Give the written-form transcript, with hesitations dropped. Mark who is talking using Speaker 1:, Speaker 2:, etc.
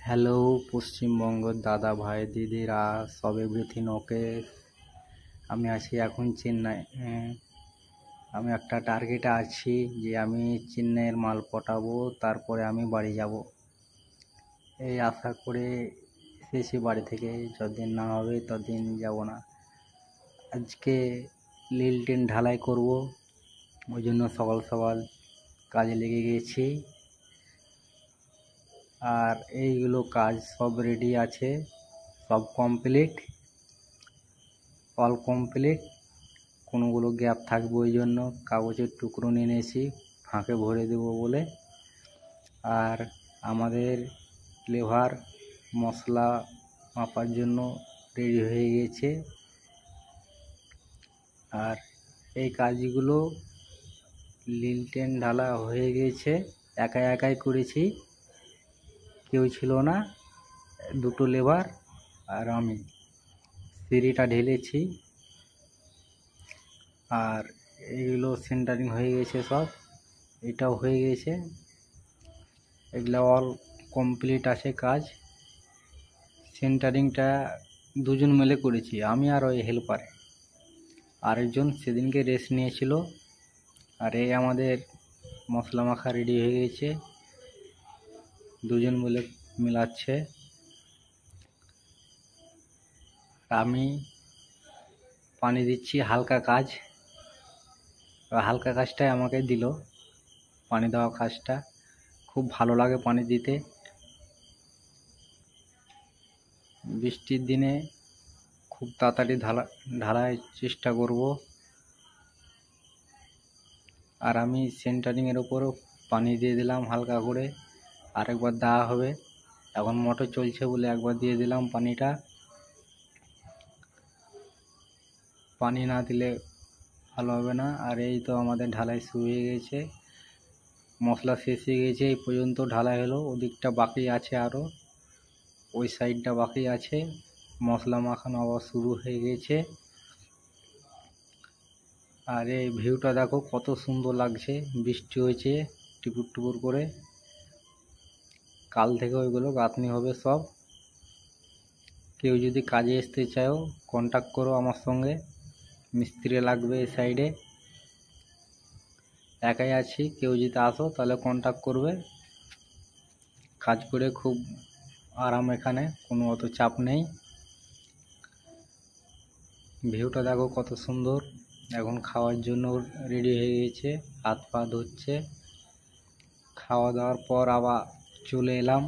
Speaker 1: Hello পশ্চিমবঙ্গের দাদা ভাই দিদিরা, সব এভরিথিং ওকে। আমি আছি এখন চেন্নাই। আমি একটা টার্গেটে আছি যে আমি চেন্নাইয়ের মাল পটাবো, তারপরে আমি বাড়ি যাব। এই আশা করে এসেছি বাড়ি থেকে। যতদিন না হবে ততদিন যাব না। আজকে লিল্টেন ঢালাই করব, ওই জন্য সকাল সকাল কাজে লেগে গেছি। আর এইগুলো কাজ সব রেডি আছে, সব কমপ্লিট, অল কমপ্লিট। কোনোগুলো গ্যাপ থাকবে, ওই জন্য কাগজের টুকরো নিয়ে নিয়েছি ফাঁকে ভরে দেব বলে। আর আমাদের লেভার মশলা মাপার জন্য রেডি হয়ে গেছে। আর এই কাজগুলো লিল্টেন ঢালা হয়ে গেছে, একাই করেছি, কেউ ছিল না, দুটো লেবার আর আমি। সিঁড়িটা ঢেলেছি আর এইগুলো সেন্টারিং হয়ে গেছে, সব এটাও হয়ে গেছে। এগুলো অল কমপ্লিট আছে কাজ। সেন্টারিংটা দুজন মিলে করেছি, আমি আর ওই হেল্পার। আরেকজন সেদিনকে রেস্ট নিয়েছিল। আর এই আমাদের মশলা মাখা রেডি হয়ে গেছে, দুজন মিলে মিলাচ্ছে। আমি পানি দিচ্ছি, হালকা কাজ, হালকা কাজটাই আমাকে দিল। পানি দেওয়া কাজটা খুব ভালো লাগে পানি দিতে। বৃষ্টির দিনে খুব তাড়াতাড়ি ঢালার চেষ্টা করব। আর আমি সেন্টারিংয়ের ওপরও পানি দিয়ে দিলাম হালকা করে, আরেকবার দেওয়া হবে। এখন মোটর চলছে বলে একবার দিয়ে দিলাম পানিটা। পানি না দিলে ভালো হবে না। আর এই তো আমাদের ঢালাই শুরু হয়ে গেছে, মশলা শেষ হয়ে গেছে। এই পর্যন্ত ঢালাই হলো, ওদিকটা বাকি আছে, আরও ওই সাইডটা বাকি আছে। মশলা মাখানো আবার শুরু হয়ে গেছে। আর এই ভিউটা দেখো কত সুন্দর লাগছে। বৃষ্টি হয়েছে টিপুর টুপুর করে। কাল থেকে ওইগুলো গাঁথনি হবে সব। কেউ যদি কাজে আসতে চাও কন্ট্যাক্ট করো আমার সঙ্গে, মিস্ত্রি লাগবে এই সাইডে। একাই আছি, কেউ যদি আসো তাহলে কন্ট্যাক্ট করবে। কাজ করে খুব আরাম, এখানে কোনো অত চাপ নেই। ভিউটা দেখো কত সুন্দর। এখন খাওয়ার জন্য রেডি হয়ে গেছে, হাত পা ধুচ্ছে। খাওয়া দাওয়ার পর আবার চলে এলাম